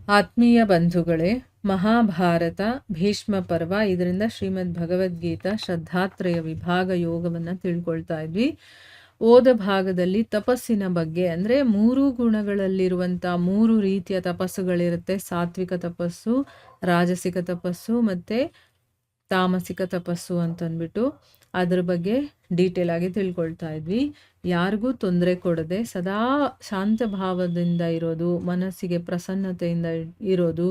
ಆತ್ಮೀಯ ಬಂಧುಗಳೇ, ಮಹಾಭಾರತ ಭೀಷ್ಮ ಪರ್ವ, ಇದರಿಂದ ಶ್ರೀಮದ್ ಭಗವದ್ಗೀತಾ ಶ್ರದ್ಧಾತ್ರಯ ವಿಭಾಗ ಯೋಗವನ್ನು ತಿಳ್ಕೊಳ್ತಾ ಇದ್ವಿ. ಓದ ಭಾಗದಲ್ಲಿ ತಪಸ್ಸಿನ ಬಗ್ಗೆ, ಅಂದರೆ 3 ಗುಣಗಳಲ್ಲಿರುವಂಥ 3 ರೀತಿಯ ತಪಸ್ಸುಗಳಿರುತ್ತೆ. ಸಾತ್ವಿಕ ತಪಸ್ಸು, ರಾಜಸಿಕ ತಪಸ್ಸು ಮತ್ತು ತಾಮಸಿಕ ತಪಸ್ಸು ಅಂತಂದ್ಬಿಟ್ಟು ಅದ್ರ ಬಗ್ಗೆ ಡೀಟೇಲ್ ಆಗಿ ತಿಳ್ಕೊಳ್ತಾ ಇದ್ವಿ. ಯಾರಿಗೂ ತೊಂದರೆ ಕೊಡದೆ ಸದಾ ಶಾಂತ ಭಾವದಿಂದ ಇರೋದು, ಮನಸ್ಸಿಗೆ ಪ್ರಸನ್ನತೆಯಿಂದ ಇರೋದು,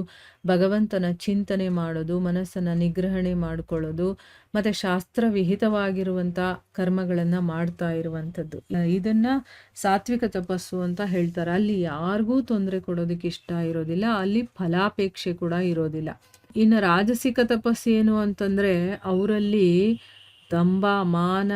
ಭಗವಂತನ ಚಿಂತನೆ ಮಾಡೋದು, ಮನಸ್ಸನ್ನು ನಿಗ್ರಹಣೆ ಮಾಡಿಕೊಳ್ಳೋದು, ಮತ್ತು ಶಾಸ್ತ್ರ ವಿಹಿತವಾಗಿರುವಂಥ ಕರ್ಮಗಳನ್ನು ಮಾಡ್ತಾ ಇರುವಂಥದ್ದು, ಇದನ್ನು ಸಾತ್ವಿಕ ತಪಸ್ಸು ಅಂತ ಹೇಳ್ತಾರೆ. ಅಲ್ಲಿ ಯಾರಿಗೂ ತೊಂದರೆ ಕೊಡೋದಕ್ಕೆ ಇಷ್ಟ ಇರೋದಿಲ್ಲ, ಅಲ್ಲಿ ಫಲಾಪೇಕ್ಷೆ ಕೂಡ ಇರೋದಿಲ್ಲ. ಇನ್ನು ರಾಜಸಿಕ ತಪಸ್ಸು ಏನು ಅಂತಂದರೆ, ಅವರಲ್ಲಿ ದಂಭ ಮಾನ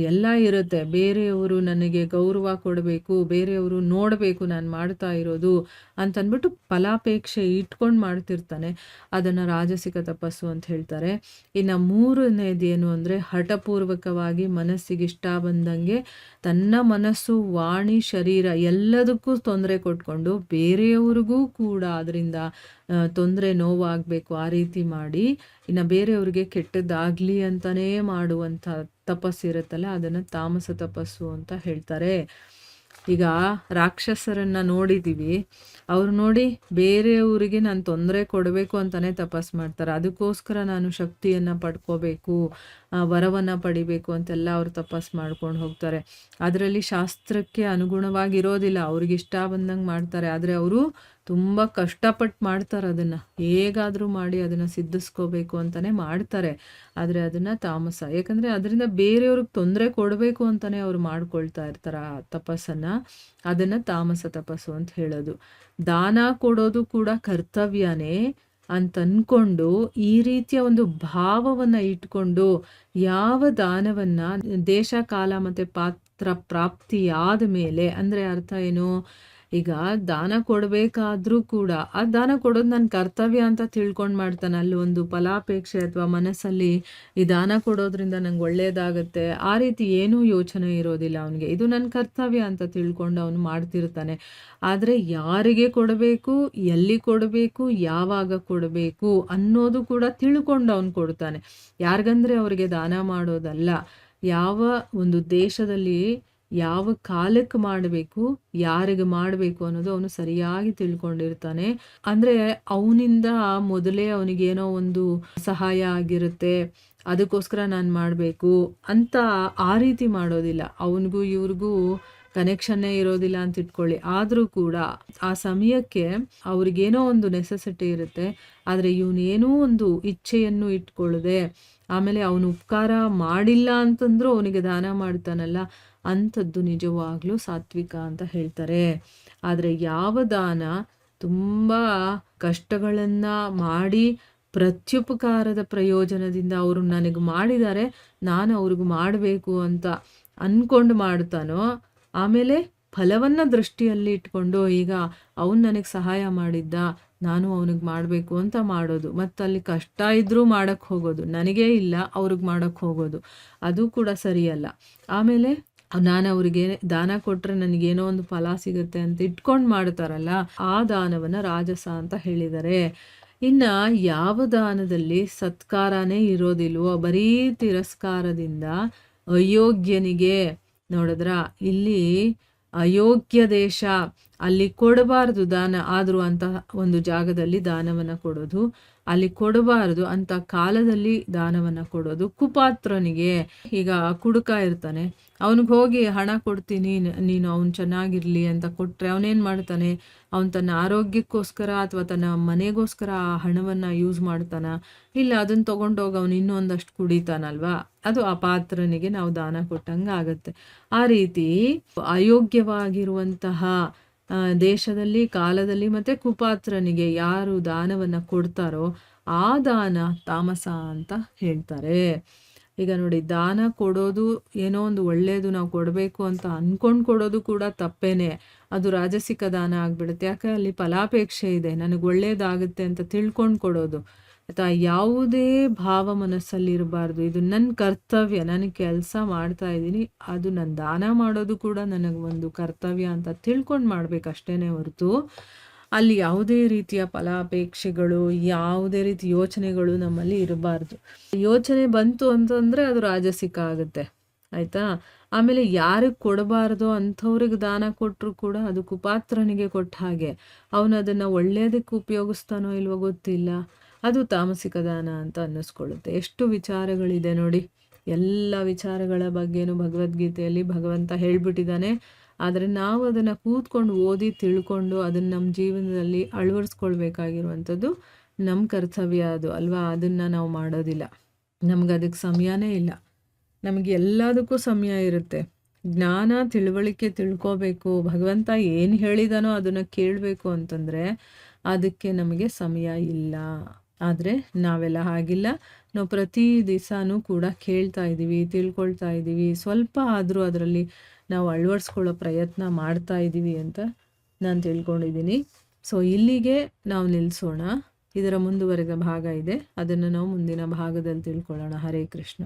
ಎಲ್ಲ ಇರುತ್ತೆ. ಬೇರೆಯವರು ನನಗೆ ಗೌರವ ಕೊಡಬೇಕು, ಬೇರೆಯವರು ನೋಡಬೇಕು ನಾನು ಮಾಡ್ತಾ ಇರೋದು ಅಂತಂದ್ಬಿಟ್ಟು ಫಲಾಪೇಕ್ಷೆ ಇಟ್ಕೊಂಡು ಮಾಡ್ತಿರ್ತಾನೆ. ಅದನ್ನು ರಾಜಸಿಕ ತಪಸ್ಸು ಅಂತ ಹೇಳ್ತಾರೆ. ಇನ್ನು 3ನೇದೇನು ಅಂದರೆ, ಹಠಪೂರ್ವಕವಾಗಿ ಮನಸ್ಸಿಗೆ ಇಷ್ಟ ಬಂದಂಗೆ ತನ್ನ ಮನಸ್ಸು, ವಾಣಿ, ಶರೀರ ಎಲ್ಲದಕ್ಕೂ ತೊಂದರೆ ಕೊಟ್ಕೊಂಡು ಬೇರೆಯವ್ರಿಗೂ ಕೂಡ ಅದರಿಂದ ತೊಂದರೆ ನೋವಾಗಬೇಕು ಆ ರೀತಿ ಮಾಡಿ, ಇನ್ನು ಬೇರೆಯವ್ರಿಗೆ ಕೆಟ್ಟದ್ದಾಗಲಿ ಅಂತಲೇ ಮಾಡುವಂಥ ತಪಸ್ಸಿರುತ್ತಲ್ಲ, ಅದನ್ನು ತಾಮಸ ತಪಸ್ಸು ಅಂತ ಹೇಳ್ತಾರೆ. ಈಗ ರಾಕ್ಷಸರನ್ನು ನೋಡಿದ್ದೀವಿ, ಅವ್ರು ನೋಡಿ ಬೇರೆಯವರಿಗೆ ನಾನು ತೊಂದರೆ ಕೊಡಬೇಕು ಅಂತಲೇ ತಪಸ್ಸು ಮಾಡ್ತಾರೆ. ಅದಕ್ಕೋಸ್ಕರ ನಾನು ಶಕ್ತಿಯನ್ನು ಪಡ್ಕೋಬೇಕು, ವರವನ್ನು ಪಡಿಬೇಕು ಅಂತೆಲ್ಲ ಅವ್ರು ತಪಸ್ಸು ಮಾಡ್ಕೊಂಡು ಹೋಗ್ತಾರೆ. ಅದರಲ್ಲಿ ಶಾಸ್ತ್ರಕ್ಕೆ ಅನುಗುಣವಾಗಿರೋದಿಲ್ಲ, ಅವ್ರಿಗೆ ಇಷ್ಟ ಬಂದಂಗೆ ಮಾಡ್ತಾರೆ. ಆದರೆ ಅವರು ತುಂಬ ಕಷ್ಟಪಟ್ಟು ಮಾಡ್ತಾರೆ, ಅದನ್ನು ಹೇಗಾದರೂ ಮಾಡಿ ಅದನ್ನು ಸಿದ್ಧಿಸ್ಕೋಬೇಕು ಅಂತಲೇ ಮಾಡ್ತಾರೆ. ಆದರೆ ಅದನ್ನು ತಾಮಸ, ಯಾಕಂದರೆ ಅದರಿಂದ ಬೇರೆಯವ್ರಿಗೆ ತೊಂದರೆ ಕೊಡಬೇಕು ಅಂತಲೇ ಅವ್ರು ಮಾಡ್ಕೊಳ್ತಾ ಇರ್ತಾರೆ ಆ ತಪಸ್ಸನ್ನು. ಅದನ್ನು ತಾಮಸ ತಪಸ್ಸು ಅಂತ ಹೇಳೋದು. ದಾನ ಕೊಡೋದು ಕೂಡ ಕರ್ತವ್ಯನೇ ಅಂತ ಅಂದ್ಕೊಂಡು, ಈ ರೀತಿಯ ಒಂದು ಭಾವವನ್ನು ಇಟ್ಕೊಂಡು ಯಾವ ದಾನವನ್ನು ದೇಶ ಕಾಲ ಮತ್ತು ಪಾತ್ರ ಪ್ರಾಪ್ತಿಯಾದ ಮೇಲೆ, ಅಂದರೆ ಅರ್ಥ ಏನು, ಈಗ ದಾನ ಕೊಡಬೇಕಾದ್ರೂ ಕೂಡ ಆ ದಾನ ಕೊಡೋದು ನನ್ನ ಕರ್ತವ್ಯ ಅಂತ ತಿಳ್ಕೊಂಡು ಮಾಡ್ತಾನೆ. ಅಲ್ಲಿ ಒಂದು ಫಲಾಪೇಕ್ಷೆ ಅಥವಾ ಮನಸ್ಸಲ್ಲಿ ಈ ದಾನ ಕೊಡೋದ್ರಿಂದ ನಂಗೆ ಒಳ್ಳೆಯದಾಗತ್ತೆ ಆ ರೀತಿ ಏನೂ ಯೋಚನೆ ಇರೋದಿಲ್ಲ ಅವನಿಗೆ. ಇದು ನನ್ನ ಕರ್ತವ್ಯ ಅಂತ ತಿಳ್ಕೊಂಡು ಅವನು ಮಾಡ್ತಿರ್ತಾನೆ. ಆದರೆ ಯಾರಿಗೆ ಕೊಡಬೇಕು, ಎಲ್ಲಿ ಕೊಡಬೇಕು, ಯಾವಾಗ ಕೊಡಬೇಕು ಅನ್ನೋದು ಕೂಡ ತಿಳ್ಕೊಂಡು ಅವನು ಕೊಡ್ತಾನೆ. ಯಾರಿಗಂದರೆ ಅವರಿಗೆ ದಾನ ಮಾಡೋದಲ್ಲ, ಯಾವ ಒಂದು ದೇಶದಲ್ಲಿ ಯಾವ ಕಾಲಕ್ಕೆ ಮಾಡಬೇಕು, ಯಾರಿಗೆ ಮಾಡಬೇಕು ಅನ್ನೋದು ಅವನು ಸರಿಯಾಗಿ ತಿಳ್ಕೊಂಡಿರ್ತಾನೆ. ಅಂದರೆ ಅವನಿಂದ ಮೊದಲೇ ಅವನಿಗೇನೋ ಒಂದು ಸಹಾಯ ಆಗಿರುತ್ತೆ, ಅದಕ್ಕೋಸ್ಕರ ನಾನು ಮಾಡಬೇಕು ಅಂತ ಆ ರೀತಿ ಮಾಡೋದಿಲ್ಲ. ಅವನಿಗೂ ಇವ್ರಿಗೂ ಕನೆಕ್ಷನ್ನೇ ಇರೋದಿಲ್ಲ ಅಂತ ಇಟ್ಕೊಳ್ಳಿ. ಆದರೂ ಕೂಡ ಆ ಸಮಯಕ್ಕೆ ಅವ್ರಿಗೇನೋ ಒಂದು ನೆಸೆಸಿಟಿ ಇರುತ್ತೆ. ಆದರೆ ಇವನೇನೋ ಒಂದು ಇಚ್ಛೆಯನ್ನು ಇಟ್ಕೊಳ್ಳದೆ, ಆಮೇಲೆ ಅವನು ಉಪಕಾರ ಮಾಡಿಲ್ಲ ಅಂತಂದ್ರೂ ಅವನಿಗೆ ದಾನ ಮಾಡ್ತಾನಲ್ಲ, ಅಂಥದ್ದು ನಿಜವಾಗ್ಲೂ ಸಾತ್ವಿಕ ಅಂತ ಹೇಳ್ತಾರೆ. ಆದರೆ ಯಾವ ದಾನ ತುಂಬ ಕಷ್ಟಗಳನ್ನು ಮಾಡಿ ಪ್ರತ್ಯುಪಕಾರದ ಪ್ರಯೋಜನದಿಂದ ಅವರು ನನಗೆ ಮಾಡಿದ್ದಾರೆ, ನಾನು ಅವ್ರಿಗೂ ಮಾಡಬೇಕು ಅಂತ ಅಂದ್ಕೊಂಡು ಮಾಡ್ತಾನೋ, ಆಮೇಲೆ ಫಲವನ್ನು ದೃಷ್ಟಿಯಲ್ಲಿ ಇಟ್ಕೊಂಡು ಈಗ ಅವನು ನನಗೆ ಸಹಾಯ ಮಾಡಿದ್ದ, ನಾನು ಅವನಿಗೆ ಮಾಡಬೇಕು ಅಂತ ಮಾಡೋದು, ಮತ್ತು ಅಲ್ಲಿ ಕಷ್ಟ ಇದ್ದರೂ ಮಾಡೋಕ್ಕೆ ಹೋಗೋದು, ನನಗೇ ಇಲ್ಲ ಅವ್ರಿಗೆ ಮಾಡೋಕ್ಕೆ ಹೋಗೋದು, ಅದು ಕೂಡ ಸರಿಯಲ್ಲ. ಆಮೇಲೆ ನಾನು ಅವರಿಗೆ ದಾನ ಕೊಟ್ಟರೆ ನನಗೇನೋ ಒಂದು ಫಲ ಸಿಗುತ್ತೆ ಅಂತ ಇಟ್ಕೊಂಡು ಮಾಡ್ತಾರಲ್ಲ, ಆ ದಾನವನ್ನು ರಾಜಸ ಅಂತ ಹೇಳಿದ್ದಾರೆ. ಇನ್ನು ಯಾವ ದಾನದಲ್ಲಿ ಸತ್ಕಾರನೇ ಇರೋದಿಲ್ವೋ, ಬರೀ ತಿರಸ್ಕಾರದಿಂದ ಅಯೋಗ್ಯನಿಗೆ, ನೋಡಿದ್ರ ಇಲ್ಲಿ ಅಯೋಗ್ಯ ದೇಶ, ಅಲ್ಲಿ ಕೊಡಬಾರ್ದು ದಾನ, ಆದರೂ ಅಂತ ಒಂದು ಜಾಗದಲ್ಲಿ ದಾನವನ್ನು ಕೊಡೋದು, ಅಲ್ಲಿ ಕೊಡಬಾರ್ದು ಅಂತ ಕಾಲದಲ್ಲಿ ದಾನವನ್ನು ಕೊಡೋದು. ಕುಪಾತ್ರನಿಗೆ, ಈಗ ಕುಡುಕ ಇರ್ತಾನೆ, ಅವನಿಗೆ ಹೋಗಿ ಹಣ ಕೊಡ್ತೀನಿ ನೀನು ಅವನು ಚೆನ್ನಾಗಿರಲಿ ಅಂತ ಕೊಟ್ಟರೆ ಅವನೇನು ಮಾಡ್ತಾನೆ, ಅವನು ತನ್ನ ಆರೋಗ್ಯಕ್ಕೋಸ್ಕರ ಅಥವಾ ತನ್ನ ಮನೆಗೋಸ್ಕರ ಆ ಹಣವನ್ನು ಯೂಸ್ ಮಾಡ್ತಾನ, ಇಲ್ಲ ಅದನ್ನು ತೊಗೊಂಡೋಗಿ ಅವನು ಇನ್ನೊಂದಷ್ಟು ಕುಡಿತಾನಲ್ವಾ, ಅದು ಆ ಪಾತ್ರನಿಗೆ ನಾವು ದಾನ ಕೊಟ್ಟಂಗೆ ಆಗುತ್ತೆ. ಆ ರೀತಿ ಅಯೋಗ್ಯವಾಗಿರುವಂತಹ ದೇಶದಲ್ಲಿ, ಕಾಲದಲ್ಲಿ ಮತ್ತು ಕುಪಾತ್ರನಿಗೆ ಯಾರು ದಾನವನ್ನು ಕೊಡ್ತಾರೋ ಆ ದಾನ ತಾಮಸ ಅಂತ ಹೇಳ್ತಾರೆ. ಈಗ ನೋಡಿ, ದಾನ ಕೊಡೋದು ಏನೋ ಒಂದು ಒಳ್ಳೆಯದು ನಾವು ಕೊಡಬೇಕು ಅಂತ ಅಂದ್ಕೊಂಡು ಕೊಡೋದು ಕೂಡ ತಪ್ಪೇನೆ, ಅದು ರಾಜಸಿಕ ದಾನ ಆಗಿಬಿಡುತ್ತೆ. ಯಾಕೆ, ಅಲ್ಲಿ ಫಲಾಪೇಕ್ಷೆ ಇದೆ, ನನಗೆ ಒಳ್ಳೆಯದಾಗುತ್ತೆ ಅಂತ ತಿಳ್ಕೊಂಡು ಕೊಡೋದು. ಅಥವಾ ಯಾವುದೇ ಭಾವ ಮನಸ್ಸಲ್ಲಿರಬಾರ್ದು, ಇದು ನನ್ನ ಕರ್ತವ್ಯ, ನನಗೆ ಕೆಲಸ ಮಾಡ್ತಾ ಇದ್ದೀನಿ, ಅದು ನನ್ನ ದಾನ ಮಾಡೋದು ಕೂಡ ನನಗೆ ಒಂದು ಕರ್ತವ್ಯ ಅಂತ ತಿಳ್ಕೊಂಡು ಮಾಡಬೇಕಷ್ಟೇ ಹೊರತು ಅಲ್ಲಿ ಯಾವುದೇ ರೀತಿಯ ಫಲಾಪೇಕ್ಷೆಗಳು, ಯಾವುದೇ ರೀತಿ ಯೋಚನೆಗಳು ನಮ್ಮಲ್ಲಿ ಇರಬಾರ್ದು. ಯೋಚನೆ ಬಂತು ಅಂತಂದರೆ ಅದು ರಾಜಸಿಕ ಆಗುತ್ತೆ, ಆಯಿತಾ? ಆಮೇಲೆ ಯಾರಿಗೆ ಕೊಡಬಾರ್ದೋ ಅಂಥವ್ರಿಗೆ ದಾನ ಕೊಟ್ಟರು ಕೂಡ ಅದು ಕುಪಾತ್ರನಿಗೆ ಕೊಟ್ಟ ಹಾಗೆ. ಅವನು ಅದನ್ನು ಒಳ್ಳೆಯದಕ್ಕೆ ಉಪಯೋಗಿಸ್ತಾನೋ ಇಲ್ವೋ ಗೊತ್ತಿಲ್ಲ, ಅದು ತಾಮಸಿಕ ದಾನ ಅಂತ ಅನ್ನಿಸ್ಕೊಳ್ಳುತ್ತೆ. ಎಷ್ಟು ವಿಚಾರಗಳಿದೆ ನೋಡಿ, ಎಲ್ಲ ವಿಚಾರಗಳ ಬಗ್ಗೆನೂ ಭಗವದ್ಗೀತೆಯಲ್ಲಿ ಭಗವಂತ ಹೇಳ್ಬಿಟ್ಟಿದ್ದಾನೆ. ಆದರೆ ನಾವು ಅದನ್ನು ಕೂತ್ಕೊಂಡು ಓದಿ ತಿಳ್ಕೊಂಡು ಅದನ್ನು ನಮ್ಮ ಜೀವನದಲ್ಲಿ ಅಳವಡಿಸ್ಕೊಳ್ಬೇಕಾಗಿರುವಂಥದ್ದು ನಮ್ಮ ಕರ್ತವ್ಯ ಅದು ಅಲ್ವಾ? ಅದನ್ನು ನಾವು ಮಾಡೋದಿಲ್ಲ, ನಮ್ಗೆ ಅದಕ್ಕೆ ಸಮಯನೇ ಇಲ್ಲ. ನಮಗೆ ಎಲ್ಲದಕ್ಕೂ ಸಮಯ ಇರುತ್ತೆ. ಜ್ಞಾನ ತಿಳುವಳಿಕೆ ತಿಳ್ಕೋಬೇಕು, ಭಗವಂತ ಏನು ಹೇಳಿದಾನೋ ಅದನ್ನು ಕೇಳಬೇಕು ಅಂತಂದರೆ ಅದಕ್ಕೆ ನಮಗೆ ಸಮಯ ಇಲ್ಲ. ಆದರೆ ನಾವೆಲ್ಲ ಹಾಗಿಲ್ಲ, ನಾವು ಪ್ರತಿ ದಿವಸನೂ ಕೂಡ ಕೇಳ್ತಾ ಇದ್ದೀವಿ, ತಿಳ್ಕೊಳ್ತಾ ಇದ್ದೀವಿ, ಸ್ವಲ್ಪ ಆದರೂ ಅದರಲ್ಲಿ ನಾವು ಅಳವಡಿಸ್ಕೊಳ್ಳೋ ಪ್ರಯತ್ನ ಮಾಡ್ತಾ ಇದ್ದೀವಿ ಅಂತ ನಾನು ತಿಳ್ಕೊಂಡಿದ್ದೀನಿ. ಸೊ ಇಲ್ಲಿಗೆ ನಾವು ನಿಲ್ಲಿಸೋಣ. ಇದರ ಮುಂದುವರೆದ ಭಾಗ ಇದೆ, ಅದನ್ನು ನಾವು ಮುಂದಿನ ಭಾಗದಲ್ಲಿ ತಿಳ್ಕೊಳ್ಳೋಣ. ಹರೇ ಕೃಷ್ಣ.